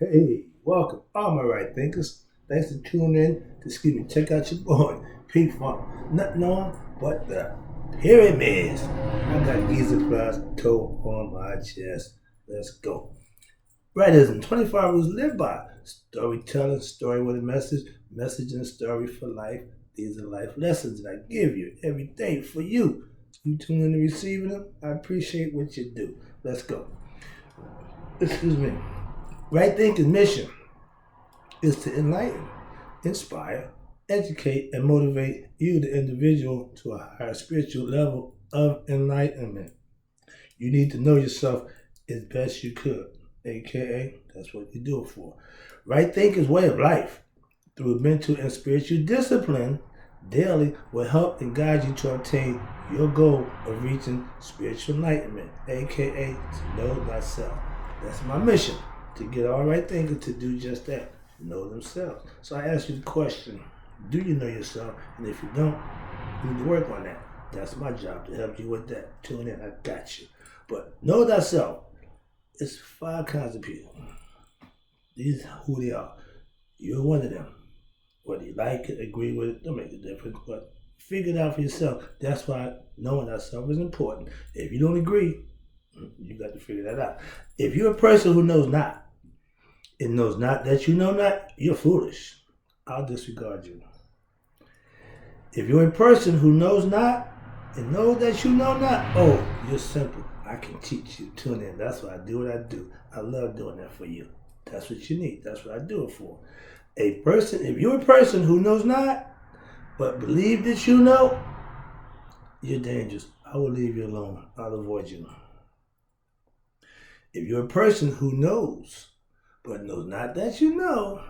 Hey, welcome, all my right thinkers. Thanks for tuning in check out your boy, P Funk. Nothing on but the pyramids. I got Giza Flies toe on my chest. Let's go. Rightism, 25 rules to live by. Storytelling, story with a message and a story for life. These are life lessons that I give you every day for you. You tune in to receiving them. I appreciate what you do. Let's go. Excuse me. Right thinking mission is to enlighten, inspire, educate, and motivate you, the individual, to a higher spiritual level of enlightenment. You need to know yourself as best you could, aka, that's what you do it for. Right thinking is way of life. Through mental and spiritual discipline, daily will help and guide you to obtain your goal of reaching spiritual enlightenment, aka to know thyself. That's my mission, to get all right thinking to do just that, know themselves. So I ask you the question, do you know yourself? And if you don't, you need to work on that. That's my job, to help you with that. Tune in, I got you. But know thyself. It's 5 kinds of people. These are who they are. You're one of them. Whether you like it, agree with it, don't make a difference. But figure it out for yourself. That's why knowing thyself is important. If you don't agree, you got to figure that out. If you're a person who knows not, and knows not that you know not, you're foolish. I'll disregard you. If you're a person who knows not and knows that you know not, oh, you're simple. I can teach you. Tune in. That's why I do what I do. I love doing that for you. That's what you need. That's what I do it for. If you're a person who knows not, but believe that you know, you're dangerous. I will leave you alone. I'll avoid you. If you're a person who knows, but knows not that you know,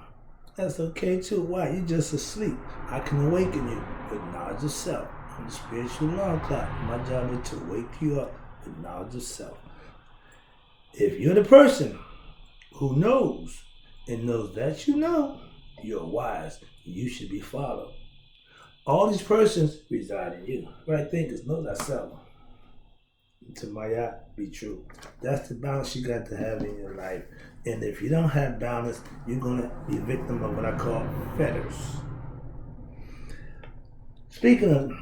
that's okay too. Why? You're just asleep. I can awaken you with knowledge of self. I'm the spiritual alarm clock. My job is to wake you up with knowledge of self. If you're the person who knows and knows that you know, you're wise. You should be followed. All these persons reside in you. Right thinkers, know thyself. To Maya, be true. That's the balance you got to have in your life. And if you don't have balance, you're going to be a victim of what I call fetters. Speaking of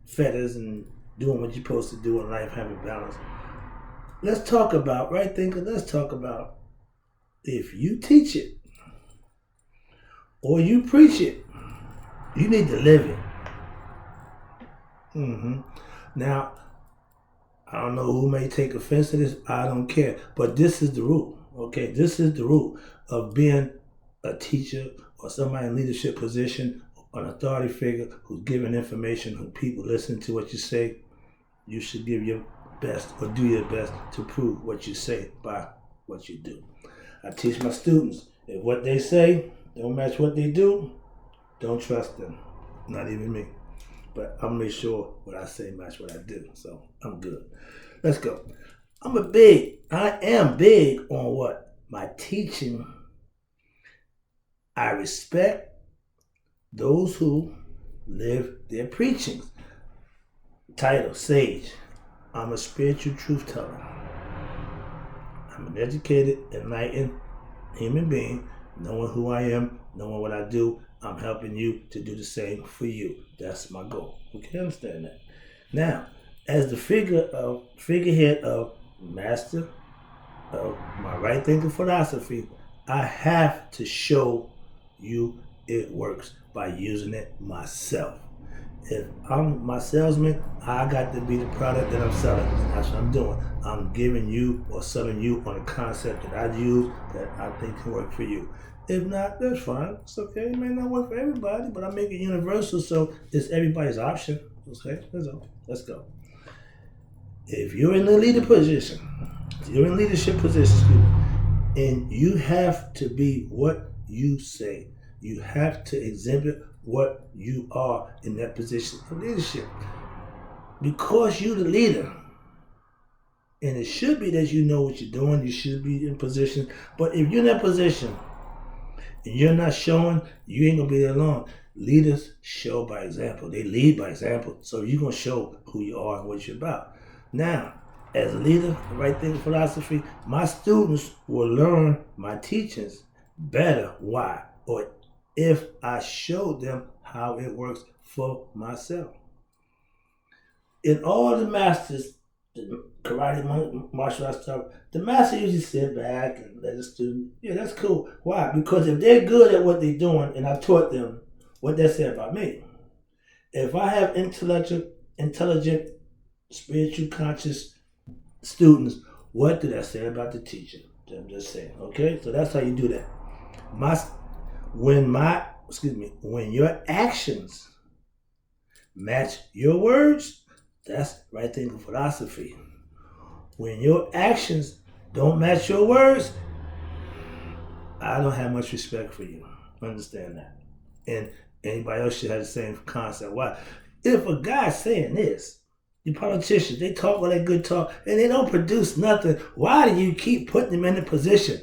fetters and doing what you're supposed to do in life, having balance, let's talk about, right thinker, let's talk about if you teach it or you preach it, you need to live it. Now, I don't know who may take offense to this. I don't care. But this is the rule. Okay, this is the rule of being a teacher or somebody in leadership position, an authority figure who's giving information, who people listen to what you say. You should give your best or do your best to prove what you say by what you do. I teach my students, if what they say don't match what they do, don't trust them. Not even me. But I'll make sure what I say match what I do. So I'm good. Let's go. I am big on what? My teaching. I respect those who live their preachings. Title, Sage. I'm a spiritual truth teller. I'm an educated, enlightened human being, knowing who I am, knowing what I do. I'm helping you to do the same for you. That's my goal. Okay, understand that. Now, as the figurehead of master of my right thinking philosophy, I have to show you it works by using it myself. If I'm my salesman, I got to be the product that I'm selling. That's what I'm doing. I'm giving you or selling you on a concept that I use that I think can work for you. If not, that's fine. It's okay. It may not work for everybody, but I make it universal so it's everybody's option. Okay, let's go. If you're in the leadership position, and you have to be what you say. You have to exhibit what you are in that position of leadership. Because you're the leader, and it should be that you know what you're doing, you should be in position. But if you're in that position and you're not showing, you ain't gonna be there long. Leaders show by example. They lead by example. So you're gonna show who you are and what you're about. Now, as a leader of right thinking philosophy, my students will learn my teachings better. Why? Or if I show them how it works for myself. In all the masters, the karate, martial arts stuff, the master usually sit back and let the student, yeah, that's cool. Why? Because if they're good at what they're doing, and I taught them what they said about me, if I have intelligent, spiritual, conscious students, what did I say about the teacher? I'm just saying, okay? So that's how you do that. When your actions match your words, that's right thinking philosophy. When your actions don't match your words, I don't have much respect for you. Understand that. And anybody else should have the same concept. Why? If a guy's saying this, the politicians, they talk all that good talk and they don't produce nothing, why do you keep putting them in the position?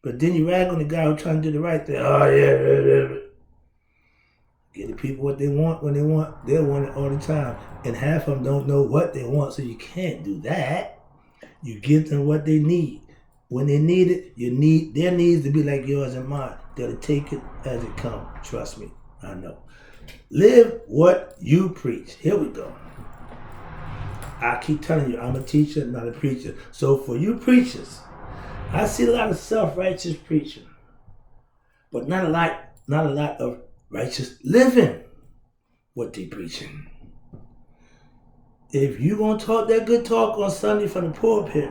But then you rag on the guy who's trying to do the right thing. Oh, yeah. Give the people what they want when they want. They'll want it all the time. And half of them don't know what they want, so you can't do that. You give them what they need. When they need it, their needs to be like yours and mine. They'll take it as it comes. Trust me, I know. Live what you preach. Here we go. I keep telling you, I'm a teacher, not a preacher. So for you preachers, I see a lot of self-righteous preaching, but not a lot of righteous living what they preaching. If you gonna talk that good talk on Sunday from the pulpit,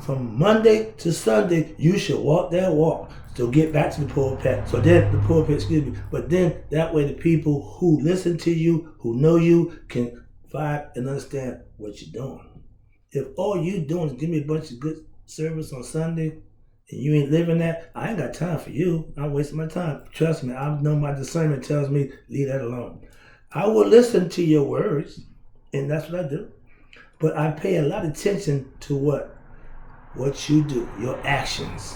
from Monday to Sunday, you should walk that walk. So get back to the pulpit. But then that way the people who listen to you, who know you, can find and understand what you're doing. If all you doing is give me a bunch of good service on Sunday and you ain't living that, I ain't got time for you. I'm wasting my time. Trust me, I know my discernment tells me leave that alone. I will listen to your words, and that's what I do. But I pay a lot of attention to what you do, your actions.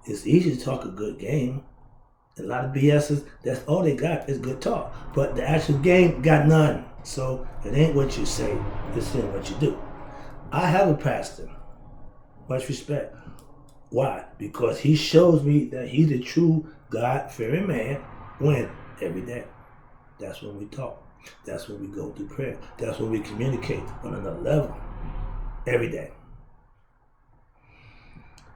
It's easy to talk a good game. A lot of BS's, that's all they got is good talk. But the actual game got none. So it ain't what you say, it's in what you do. I have a pastor. Much respect. Why? Because he shows me that he's a true God-fearing man. When? Every day. That's when we talk. That's when we go through prayer. That's when we communicate on another level. Every day.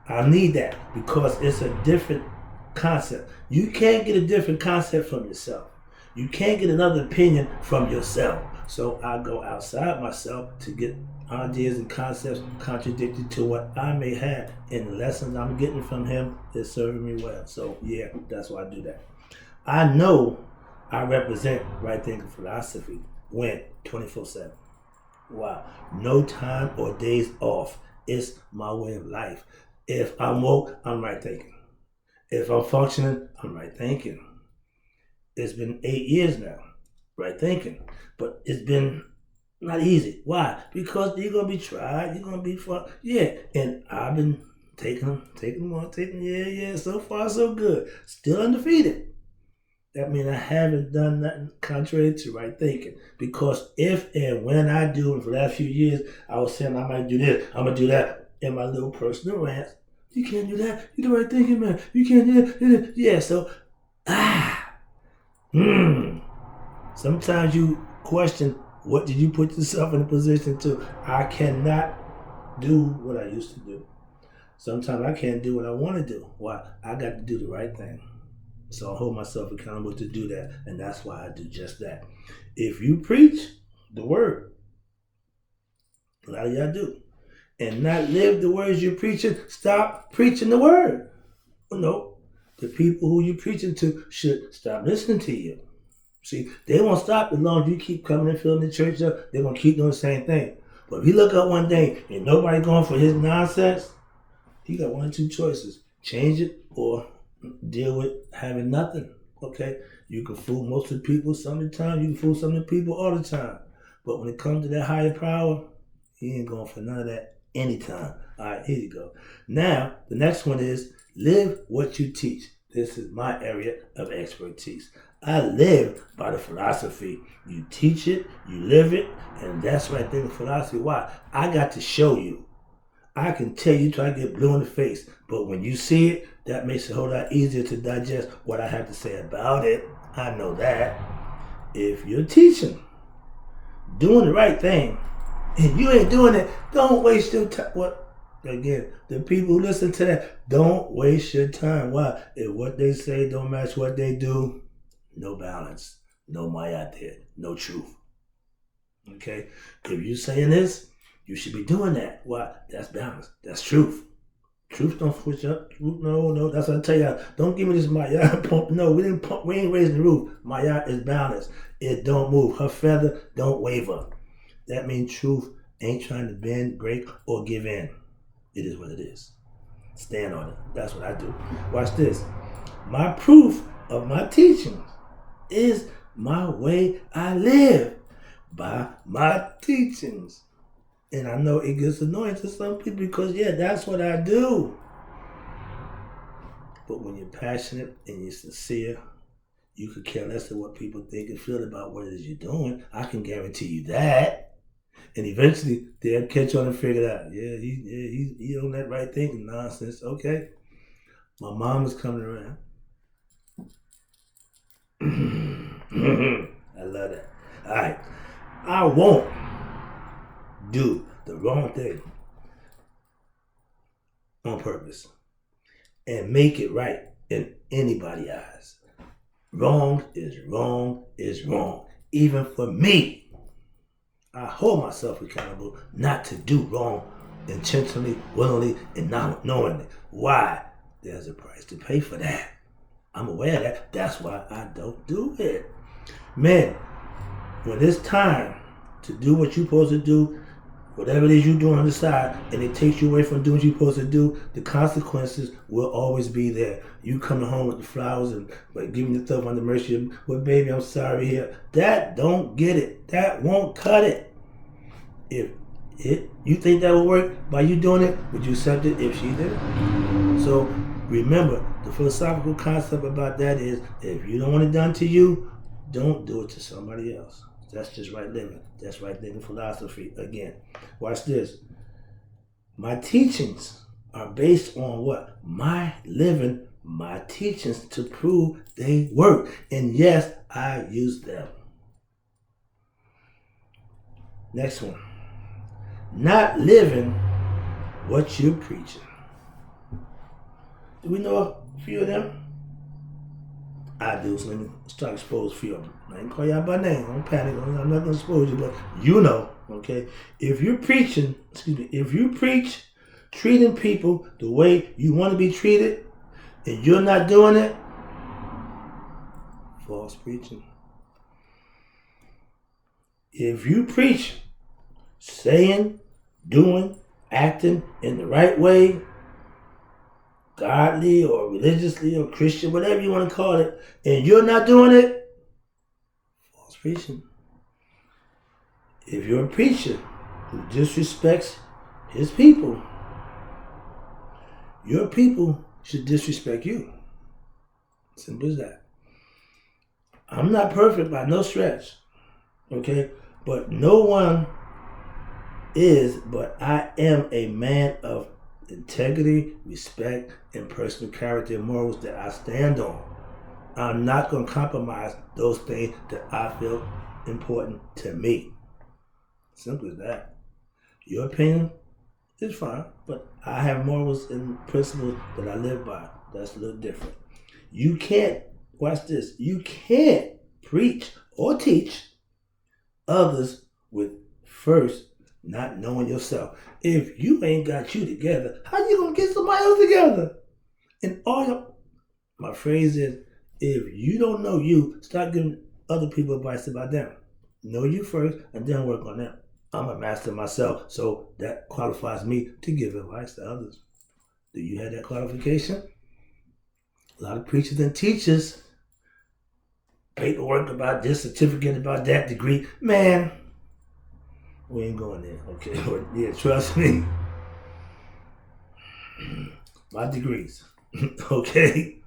I need that because it's a different concept. You can't get a different concept from yourself. You can't get another opinion from yourself. So I go outside myself to get ideas and concepts contradicted to what I may have. And the lessons I'm getting from him is serving me well. So yeah, that's why I do that. I know I represent right thinking philosophy when 24/7. Wow. No time or days off. It's my way of life. If I'm woke, I'm right thinking. If I'm functioning, I'm right thinking. It's been 8 years now, right thinking. But it's been not easy. Why? Because you're going to be tried. You're going to be fun. Yeah. And I've been taking them on. Yeah. So far, so good. Still undefeated. That means I haven't done nothing contrary to right thinking. Because if and when I do, and for the last few years, I was saying I might do this, I'm going to do that in my little personal rants. You can't do that. You're the right thinking, man. You can't do that. Yeah, so, sometimes you question, what did you put yourself in a position to? I cannot do what I used to do. Sometimes I can't do what I want to do. Why? I got to do the right thing. So I hold myself accountable to do that, and that's why I do just that. If you preach the word, a lot of y'all do, and not live the words you're preaching, stop preaching the word. No, the people who you're preaching to should stop listening to you. See, they won't stop as long as you keep coming and filling the church up. They're going to keep doing the same thing. But if you look up one day and nobody going for his nonsense, he got one or two choices. Change it or deal with having nothing. Okay? You can fool most of the people some of the time. You can fool some of the people all the time. But when it comes to that higher power, he ain't going for none of that anytime. All right, here you go. Now, the next one is live what you teach. This is my area of expertise. I live by the philosophy. You teach it, you live it, and that's right there in philosophy. Why? I got to show you. I can tell you try to get blue in the face, but when you see it, that makes it a whole lot easier to digest what I have to say about it. I know that. If you're teaching, doing the right thing, and you ain't doing it, don't waste your time. What? Again, the people who listen to that, don't waste your time. Why? If what they say don't match what they do, no balance, no Maya there, no truth. Okay? If you're saying this, you should be doing that. Why? That's balance. That's truth. Truth don't switch up. Truth, no. That's what I tell y'all. Don't give me this Maya pump. No, we didn't pump. We ain't raising the roof. Maya is balanced. It don't move. Her feather don't waver. That means truth ain't trying to bend, break, or give in. It is what it is. Stand on it. That's what I do. Watch this. My proof of my teachings is my way I live by my teachings. And I know it gets annoying to some people because, yeah, that's what I do. But when you're passionate and you're sincere, you could care less than what people think and feel about what it is you're doing. I can guarantee you that. And eventually, they'll catch on and figure it out. Yeah, he on that right thinking nonsense. Okay. My mom is coming around. I love that. All right. I won't do the wrong thing on purpose and make it right in anybody's eyes. Wrong is wrong is wrong. Even for me, I hold myself accountable not to do wrong intentionally, willingly, and not knowingly. Why? There's a price to pay for that. I'm aware of that. That's why I don't do it. Man, when it's time to do what you're supposed to do, whatever it is you're doing on the side, and it takes you away from doing what you're supposed to do, the consequences will always be there. You coming home with the flowers and giving yourself under mercy, well, baby, I'm sorry here. That don't get it. That won't cut it. If you think that will work by you doing it, would you accept it if she did? So remember, the philosophical concept about that is, if you don't want it done to you, don't do it to somebody else. That's just right living. That's right living philosophy. Again, watch this. My teachings are based on what? My living, my teachings to prove they work. And yes, I use them. Next one. Not living what you're preaching. Do we know a few of them? I do, so let me start expose a few of them. I ain't call y'all by name. Don't panic. I'm not going to expose you, but you know, okay? If you preach treating people the way you want to be treated, and you're not doing it, false preaching. If you preach saying, doing, acting in the right way, godly or religiously or Christian, whatever you want to call it, and you're not doing it, false preaching. If you're a preacher who disrespects his people, your people should disrespect you. Simple as that. I'm not perfect by no stretch, okay? But no one is, but I am a man of integrity, respect, and personal character and morals that I stand on. I'm not going to compromise those things that I feel important to me. Simple as that. Your opinion is fine, but I have morals and principles that I live by. That's a little different. You can't, watch this, you can't preach or teach others with first not knowing yourself. If you ain't got you together, how you gonna get somebody else together? And my phrase is, if you don't know you, start giving other people advice about them. Know you first and then work on them. I'm a master myself, so that qualifies me to give advice to others. Do you have that qualification? A lot of preachers and teachers, paperwork about this, certificate about that, degree. Man, we ain't going there, okay? Yeah, trust me. My degrees, okay?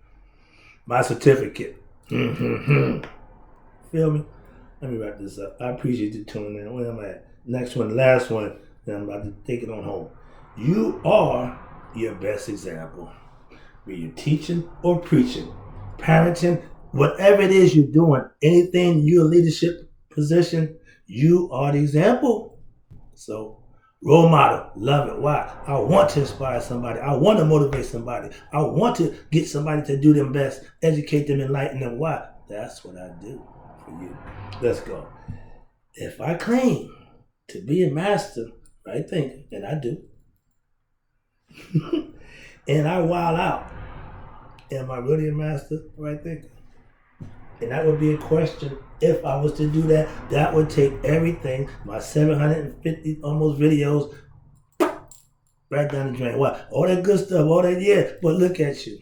My certificate, Feel me? Let me wrap this up. I appreciate you tuning in. Where am I at? Next one, last one. Then I'm about to take it on home. You are your best example. Be you teaching or preaching, parenting, whatever it is you're doing, anything you're a leadership position, you are the example. So, role model, love it. Why? I want to inspire somebody. I want to motivate somebody. I want to get somebody to do their best, educate them, enlighten them. Why? That's what I do for you. Let's go. If I claim to be a master, right thinking, and I do, and I wild out, am I really a master, right thinking? And that would be a question. If I was to do that, that would take everything, my 750 almost videos, right down the drain. Why? All that good stuff, all that, yeah, but look at you.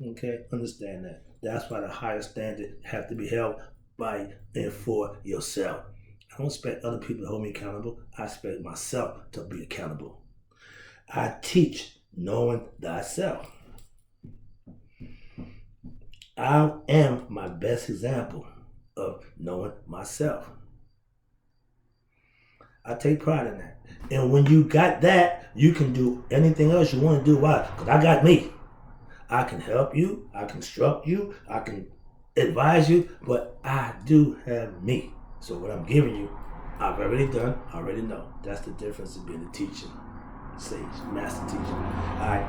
Okay, understand that. That's why the higher standard have to be held by and for yourself. I don't expect other people to hold me accountable. I expect myself to be accountable. I teach knowing thyself. I am my best example of knowing myself. I take pride in that. And when you got that, you can do anything else you want to do. Why? Because I got me. I can help you. I can instruct you. I can advise you. But I do have me. So what I'm giving you, I've already done. I already know. That's the difference of being a teacher. Sage, master teacher. All right.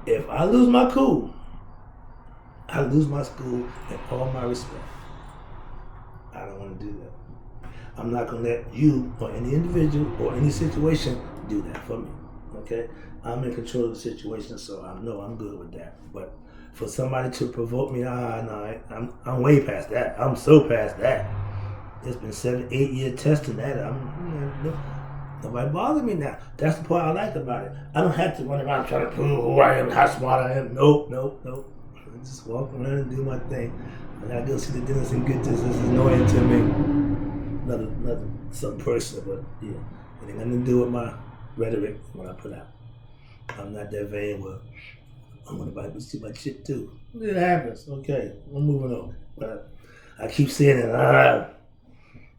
If I lose my cool, I lose my school and all my respect. I don't want to do that. I'm not going to let you or any individual or any situation do that for me. Okay? I'm in control of the situation, so I know I'm good with that. But for somebody to provoke me, no, I'm way past that. I'm so past that. It's been 7-8 year testing that. Nobody bothers me now. That's the part I like about it. I don't have to run around trying to prove who I am, how smart I am. Nope. I just walk around and do my thing. I gotta go see the dentist and get this. This is annoying to me. Another something personal, but yeah. It ain't nothing to do with my rhetoric when I put out. I'm not that vain where I want everybody to see my shit too. It happens. Okay, I'm moving on. But I keep saying it.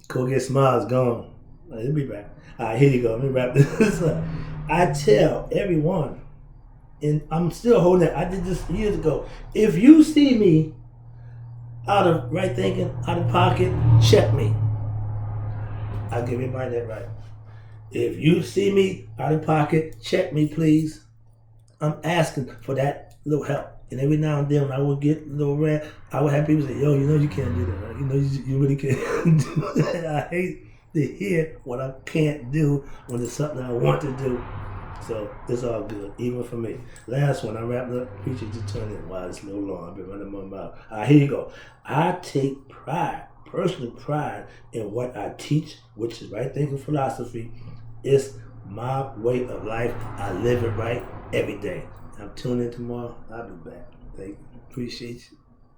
Go get smiles, gone. He'll be back. All right, here you go. Let me wrap this up. I tell everyone, and I'm still holding it. I did this years ago. If you see me out of right thinking, out of pocket, check me. I'll give everybody that right. If you see me out of pocket, check me, please. I'm asking for that little help. And every now and then when I would get a little red, I would have people say, yo, you know you can't do that, right? You know you really can't do that. I hate to hear what I can't do when it's something I want to do. So it's all good, even for me. Last one, I wrapped up. Appreciate you tuning in. Wow, it's a little long. I've been running my mouth. Here you go. I take pride, personal pride, in what I teach, which is right thinking philosophy. It's my way of life. I live it right every day. I'm tuning in tomorrow. I'll be back. Thank you. Appreciate you.